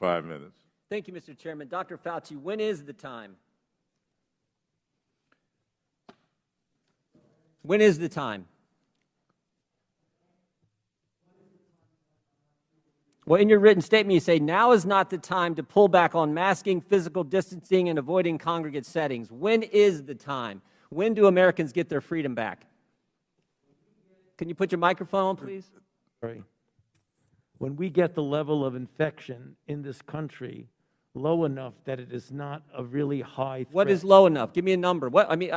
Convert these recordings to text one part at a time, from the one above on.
5 minutes. Thank you, Mr. Chairman. Dr. Fauci, when is the time? When is the time? Well, in your written statement, you say, now is not the time to pull back on masking, physical distancing, and avoiding congregate settings. When is the time? When do Americans get their freedom back? Can you put your microphone on, please? Sorry. When we get the level of infection in this country low enough that it is not a really high threat. What is low enough? Give me a number. What, I mean,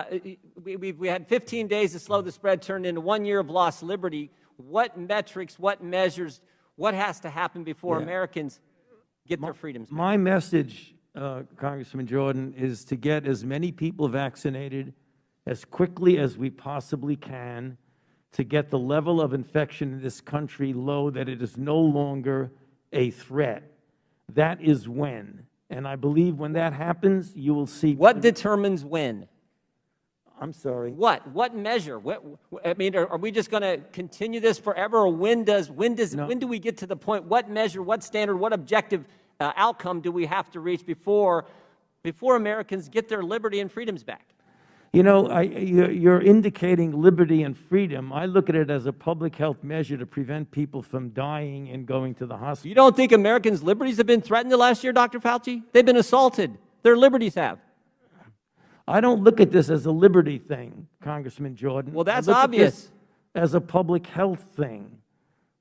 we had 15 days to slow the spread, turned into 1 year of lost liberty. What metrics, what measures, what has to happen before Americans get their freedoms back? My message, Congressman Jordan, is to get as many people vaccinated as quickly as we possibly can to get the level of infection in this country low that it is no longer a threat. That is when. And I believe when that happens, you will see. What determines when? I'm sorry. What? What measure? I mean, are we just going to continue this forever, or when do we get to the point? What measure? What standard? What objective outcome do we have to reach before Americans get their liberty and freedoms back? You know, you're indicating liberty and freedom. I look at it as a public health measure to prevent people from dying and going to the hospital. You don't think Americans' liberties have been threatened the last year, Dr. Fauci? They've been assaulted. Their liberties have. I don't look at this as a liberty thing, Congressman Jordan. Well, that's obvious. As a public health thing.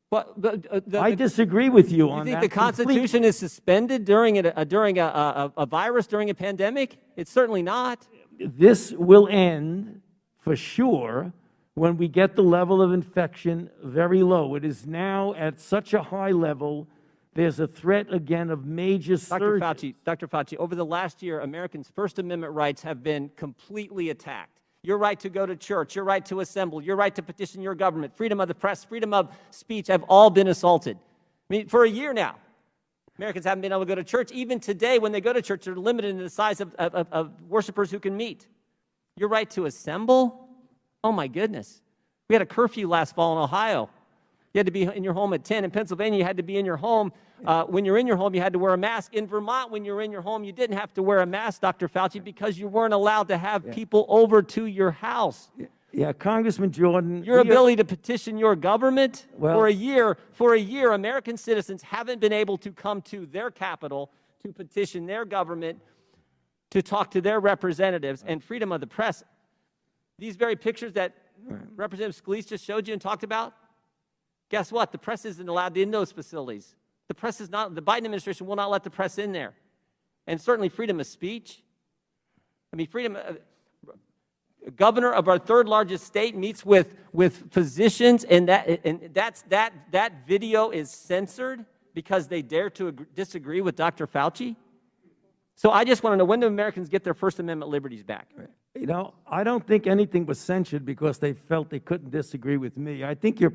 But I disagree with you on that. You think the Constitution is suspended during a virus, during a pandemic? It's certainly not. This will end for sure when we get the level of infection very low. It is now at such a high level, there's a threat again of major surges. Dr. Fauci, over the last year, Americans' First Amendment rights have been completely attacked. Your right to go to church, your right to assemble, your right to petition your government, freedom of the press, freedom of speech have all been assaulted. I mean, for a year now, Americans haven't been able to go to church. Even today, when they go to church, they're limited in the size of worshipers who can meet. Your right to assemble? Oh, my goodness. We had a curfew last fall in Ohio. You had to be in your home at 10. In Pennsylvania, you had to be in your home. When you're in your home, you had to wear a mask. In Vermont, when you were in your home, you didn't have to wear a mask, Dr. Fauci, because you weren't allowed to have people over to your house. Yeah, Congressman Jordan. Your ability to petition your government, for a year, American citizens haven't been able to come to their capital to petition their government, to talk to their representatives, and freedom of the press. These very pictures that Representative Scalise just showed you and talked about, guess what? The press isn't allowed in those facilities. The press is not, the Biden administration will not let the press in there. And certainly freedom of speech. I mean, governor of our third largest state meets with physicians, and that video is censored because they dare to disagree with Dr. Fauci. So I just want to know, when do Americans get their First Amendment liberties back? You know, I don't think anything was censored because they felt they couldn't disagree with me. I think you're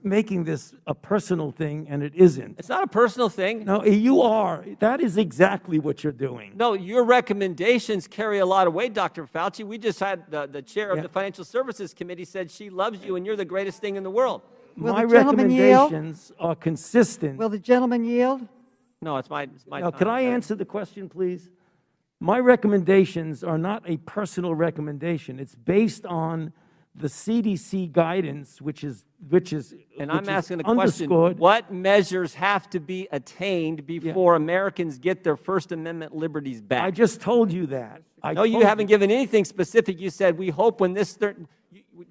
making this a personal thing, and it isn't. It's not a personal thing. No, you are. That is exactly what you're doing. No, your recommendations carry a lot of weight, Dr. Fauci. We just had the chair of the Financial Services Committee said she loves you and you're the greatest thing in the world. My recommendations are consistent. Will the gentleman yield? No, it's my Now, time. could I answer the question, please? My recommendations are not a personal recommendation. It's based on the CDC guidance, which is and I'm asking the question: what measures have to be attained before Americans get their First Amendment liberties back? I just told you that. No, you haven't given anything specific. You said we hope when this.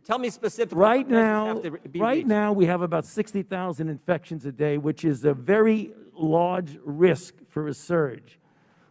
Tell me specifically. Right now, we have about 60,000 infections a day, which is a very large risk for a surge.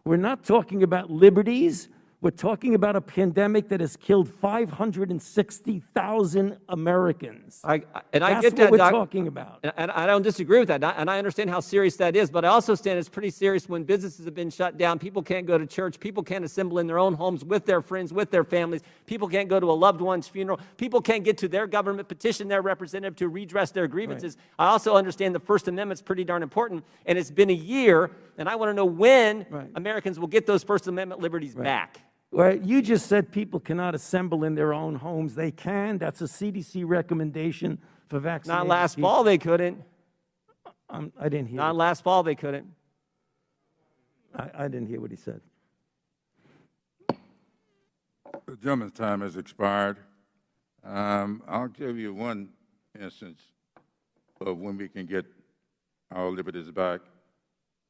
We're not talking about liberties. We're talking about a pandemic that has killed 560,000 Americans. I get That's that, what we're Doc, talking about. And I don't disagree with that, and I understand how serious that is, but I also understand it's pretty serious when businesses have been shut down, people can't go to church, people can't assemble in their own homes with their friends, with their families, people can't go to a loved one's funeral, people can't get to their government, petition their representative to redress their grievances. Right. I also understand the First Amendment's pretty darn important, and it's been a year, and I want to know when Americans will get those First Amendment liberties back. Well, you just said people cannot assemble in their own homes. They can. That's a CDC recommendation for vaccinated Not last people. fall they couldn't. I didn't hear Not it. last fall they couldn't. I didn't hear what he said. The gentleman's time has expired. I'll give you one instance of when we can get our liberties back.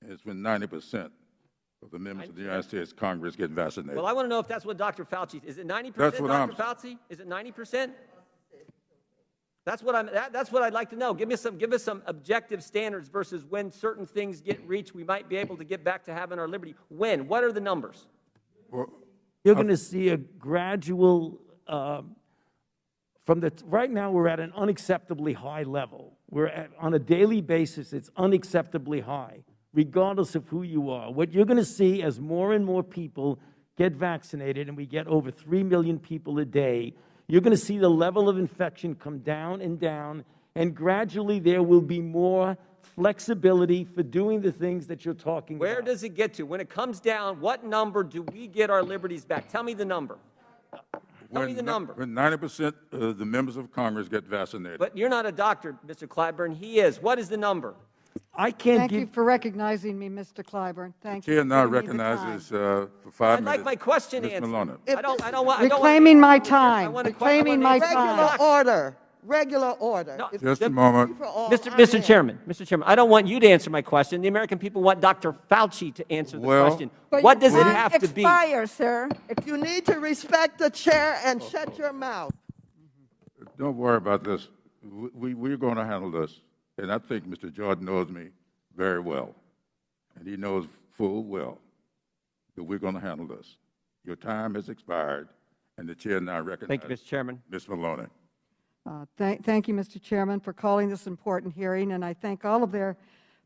It's when 90% of the members of the United States Congress get vaccinated. Well, I want to know if that's what Dr. Fauci, is it 90%, That's what Dr. Fauci? Is it 90%? That's what I'd like to know. Give us some objective standards versus when certain things get reached, we might be able to get back to having our liberty. When? What are the numbers? Well, You're going to see a gradual, right now we're at an unacceptably high level. On a daily basis, it's unacceptably high, regardless of who you are. What you're going to see as more and more people get vaccinated, and we get over 3 million people a day, you're going to see the level of infection come down, and gradually there will be more flexibility for doing the things that you're talking about. Where does it get to? When it comes down, what number do we get our liberties back? Tell me the number. Tell me the number. When 90% of the members of Congress get vaccinated. But you're not a doctor, Mr. Clyburn. He is. What is the number? I can't Thank give... you for recognizing me, Mr. Clyburn. Thank you. Chair now for giving me the recognizes time. for 5 I'd minutes. like my question Ms. answered. Maloney. I don't want... Reclaiming my I time. want to- Reclaiming my Regular time. order. Regular order. No, It's Just a moment. for all. Mr. Chairman, I don't want you to answer my question. The American people want Dr. Fauci to answer the Well- question. What does it have to be? Expire, sir. You need to respect the chair and shut your mouth. Don't worry about this. We're going to handle this. And I think Mr. Jordan knows me very well. And he knows full well that we're going to handle this. Your time has expired, and the chair now recognizes Thank you, Mr. Chairman. Ms. Maloney. Thank you, Mr. Chairman, for calling this important hearing, and I thank all of their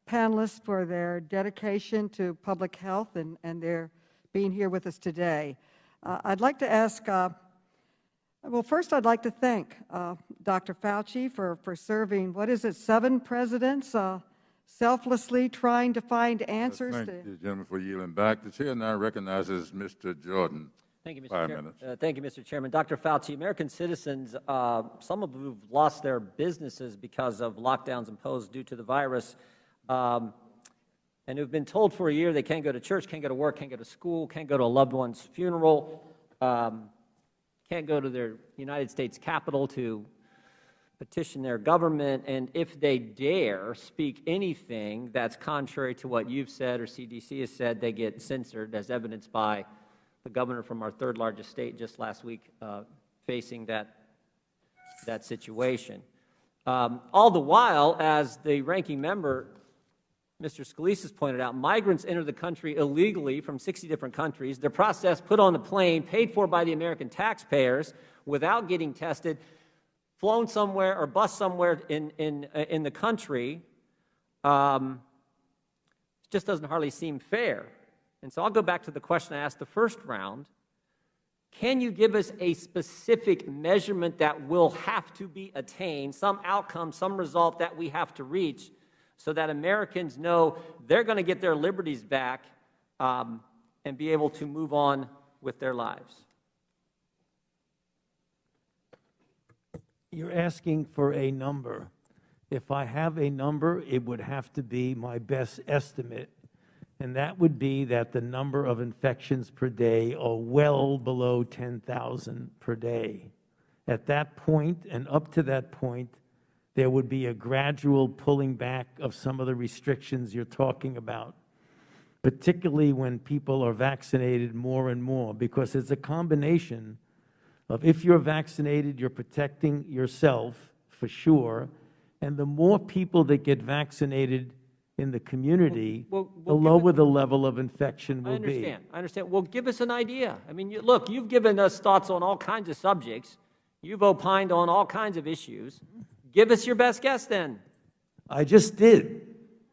panelists for their dedication to public health and their being here with us today. I'd like to ask, well, first I'd like to thank Dr. Fauci for serving, 7 presidents, selflessly trying to find answers Thank to... you, gentlemen, for yielding back. The chair now recognizes Mr. Jordan. Thank you, Mr. 5 Chairman. minutes. Thank you, Mr. Chairman. Dr. Fauci, American citizens, some of who've lost their businesses because of lockdowns imposed due to the virus, and who've been told for a year they can't go to church, can't go to work, can't go to school, can't go to a loved one's funeral, can't go to their United States Capitol to petition their government, and if they dare speak anything that's contrary to what you've said or CDC has said, they get censored, as evidenced by the governor from our 3rd largest state just last week facing that situation. All the while, as the ranking member, Mr. Scalise, has pointed out, migrants enter the country illegally from 60 different countries. They're processed, put on a plane, paid for by the American taxpayers without getting tested, flown somewhere or bused somewhere in the country. It just doesn't hardly seem fair. And so I'll go back to the question I asked the first round. Can you give us a specific measurement that will have to be attained, some outcome, some result that we have to reach, so that Americans know they're going to get their liberties back and be able to move on with their lives? You're asking for a number. If I have a number, it would have to be my best estimate, and that would be that the number of infections per day are well below 10,000 per day. At that point, and up to that point, there would be a gradual pulling back of some of the restrictions you're talking about, particularly when people are vaccinated more and more, because it's a combination of, if you're vaccinated, you're protecting yourself for sure, and the more people that get vaccinated in the community, the lower the level of infection will be. I understand. Well, give us an idea. I mean, look, you've given us thoughts on all kinds of subjects. You've opined on all kinds of issues. Give us your best guess then. I just did.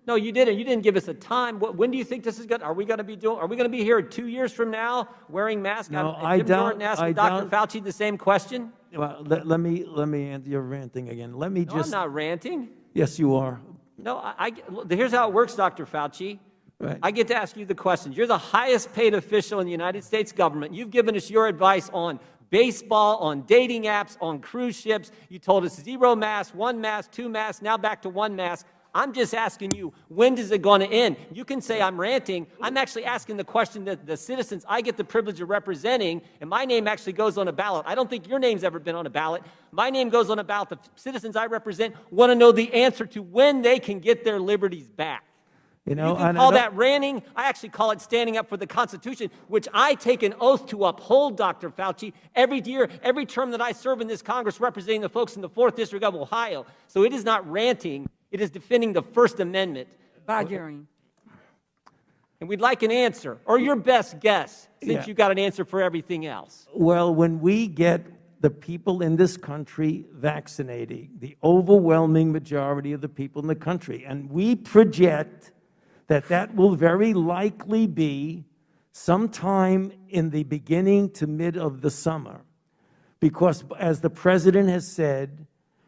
No, you didn't. You didn't give us a time. When do you think this is going? Are we going to be here 2 years from now wearing masks? No, Jim Jordan asking Dr. Fauci the same question. Well, let me answer. You're ranting again. Let me No, I'm not ranting. Yes, you are. No, here's how it works, Dr. Fauci. Right. I get to ask you the questions. You're the highest paid official in the United States government. You've given us your advice on baseball, on dating apps, on cruise ships. You told us 0 masks, 1 mask, 2 masks, now back to 1 mask. I'm just asking you, when is it going to end? You can say I'm ranting. I'm actually asking the question that the citizens I get the privilege of representing, and my name actually goes on a ballot. I don't think your name's ever been on a ballot. My name goes on a ballot. The citizens I represent want to know the answer to when they can get their liberties back. You know, You can call that ranting. I actually call it standing up for the Constitution, which I take an oath to uphold, Dr. Fauci, every year, every term that I serve in this Congress representing the folks in the 4th District of Ohio. So it is not ranting. It is defending the First Amendment. Badgering. And we'd like an answer, or your best guess, since you got an answer for everything else. Well, when we get the people in this country vaccinated, the overwhelming majority of the people in the country, and we project that will very likely be sometime in the beginning to mid of the summer. Because as the President has said,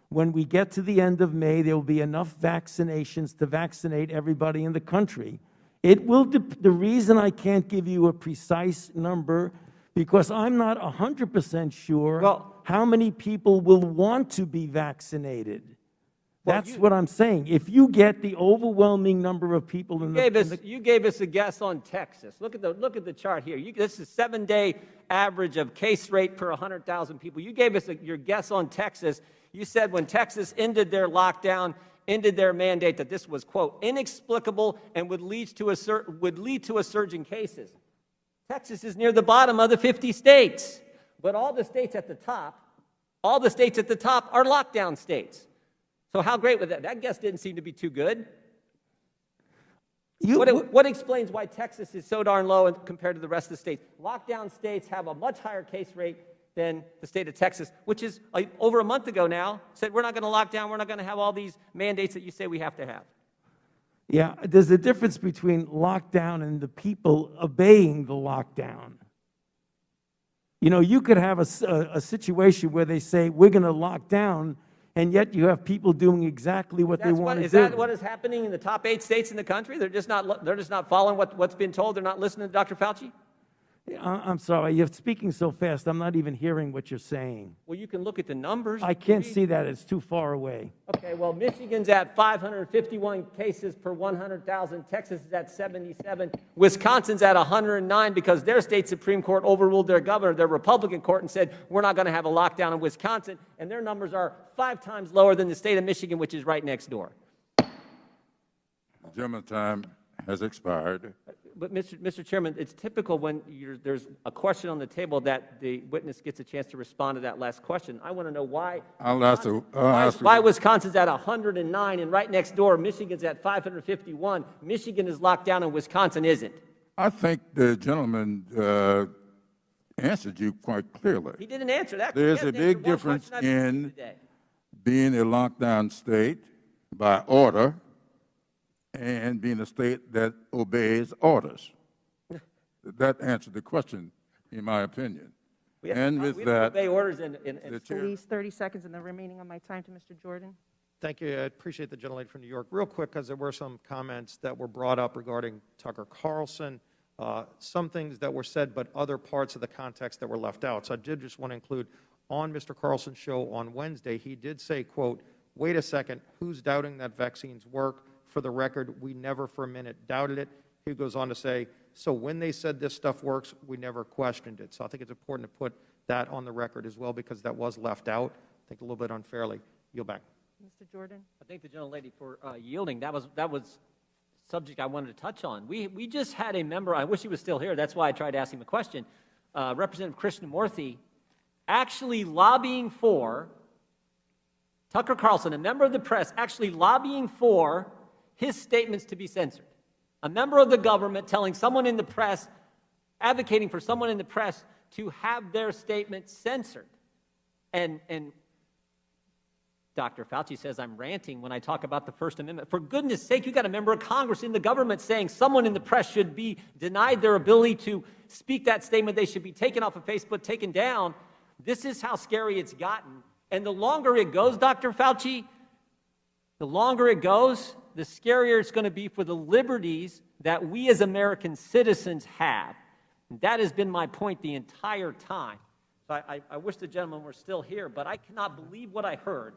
when we get to the end of May, there will be enough vaccinations to vaccinate everybody in the country. It will, the reason I can't give you a precise number, because I'm not 100% sure how many people will want to be vaccinated. That's what I'm saying. If you get the overwhelming number of people you gave us a guess on Texas. Look at the chart here. This is 7-day average of case rate per 100,000 people. You gave us your guess on Texas. You said when Texas ended their lockdown, ended their mandate, that this was, quote, inexplicable and would lead to a surge in cases. Texas is near the bottom of the 50 states, but all the states at the top are lockdown states. So how great was that? That guess didn't seem to be too good. What explains why Texas is so darn low compared to the rest of the states? Lockdown states have a much higher case rate than the state of Texas, which is over a month ago now, said we're not going to lock down, we're not going to have all these mandates that you say we have to have. Yeah, there's a difference between lockdown and the people obeying the lockdown. You know, you could have a situation where they say we're going to lock down, and yet you have people doing exactly what they want to do. Is that what is happening in the top 8 states in the country? They're just not following what's been told. They're not listening to Dr. Fauci? I'm sorry, you're speaking so fast, I'm not even hearing what you're saying. Well, you can look at the numbers. I can't see that, it's too far away. Okay, well, Michigan's at 551 cases per 100,000. Texas is at 77. Wisconsin's at 109 because their state Supreme Court overruled their governor, their Republican court, and said, we're not going to have a lockdown in Wisconsin. And their numbers are 5 times lower than the state of Michigan, which is right next door. The gentleman's time has expired. But, Mr. Chairman, it's typical when there's a question on the table that the witness gets a chance to respond to that last question. I want to know why. Why Wisconsin's at 109 and right next door Michigan's at 551. Michigan is locked down and Wisconsin isn't. I think the gentleman answered you quite clearly. He didn't answer that. There's a big difference in being a lockdown state by order and being a state that obeys orders. That answered the question, in my opinion. And with we that, don't obey orders in the chair. Please, 30 seconds, and the remaining on my time to Mr. Jordan. Thank you. I appreciate the gentlelady from New York. Real quick, because there were some comments that were brought up regarding Tucker Carlson, some things that were said, but other parts of the context that were left out. So I did just want to include, on Mr. Carlson's show on Wednesday, he did say, quote, wait a second, who's doubting that vaccines work? For the record, we never for a minute doubted it. He goes on to say, so when they said this stuff works, we never questioned it. So I think it's important to put that on the record as well, because that was left out, I think a little bit unfairly. Yield back. Mr. Jordan. I thank the gentlelady for yielding. That was subject I wanted to touch on. We just had a member, I wish he was still here, that's why I tried to ask him a question, Representative Krishnamurthy, actually lobbying for Tucker Carlson, a member of the press, actually lobbying for his statements to be censored. A member of the government telling someone in the press, advocating for someone in the press to have their statement censored. And Dr. Fauci says I'm ranting when I talk about the First Amendment. For goodness sake, you got a member of Congress in the government saying someone in the press should be denied their ability to speak that statement. They should be taken off of Facebook, taken down. This is how scary it's gotten. And the longer it goes, Dr. Fauci, the longer it goes, the scarier it's going to be for the liberties that we as American citizens have. And that has been my point the entire time. So I wish the gentleman were still here, but I cannot believe what I heard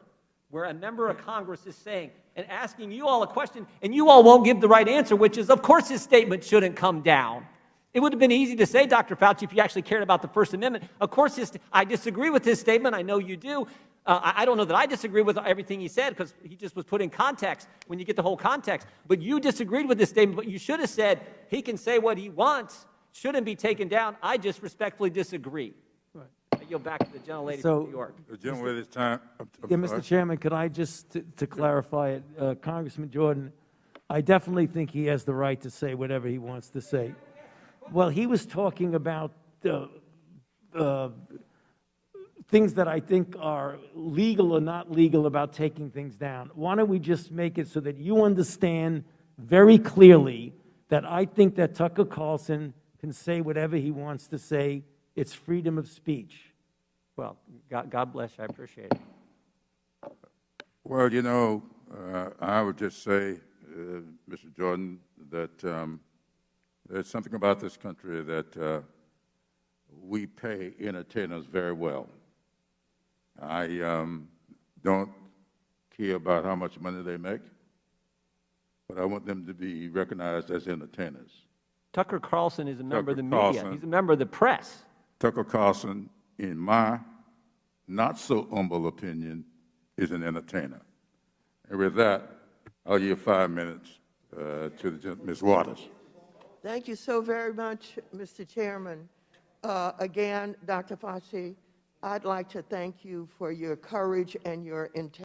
where a member of Congress is saying and asking you all a question, and you all won't give the right answer, which is, of course, his statement shouldn't come down. It would have been easy to say, Dr. Fauci, if you actually cared about the First Amendment. Of course, I disagree with his statement. I know you do. I don't know that I disagree with everything he said, because he just was put in context when you get the whole context. But you disagreed with this statement, but you should have said he can say what he wants, shouldn't be taken down. I just respectfully disagree. I yield back to the gentlelady from New York. The gentleman, it's time. Yeah, Mr. Chairman, could I just, to clarify it, Congressman Jordan, I definitely think he has the right to say whatever he wants to say. Well, he was talking about things that I think are legal or not legal about taking things down. Why don't we just make it so that you understand very clearly that I think that Tucker Carlson can say whatever he wants to say. It's freedom of speech. Well, God bless you. I appreciate it. Well, you know, I would just say, Mr. Jordan, that there's something about this country that we pay entertainers very well. I don't care about how much money they make, but I want them to be recognized as entertainers. Tucker Carlson is a member of the media. Carlson. He's a member of the press. Tucker Carlson, in my not-so-humble opinion, is an entertainer. And with that, I'll yield 5 minutes to Ms. Waters. Thank you so very much, Mr. Chairman. Again, Dr. Fauci, I'd like to thank you for your courage and your integrity.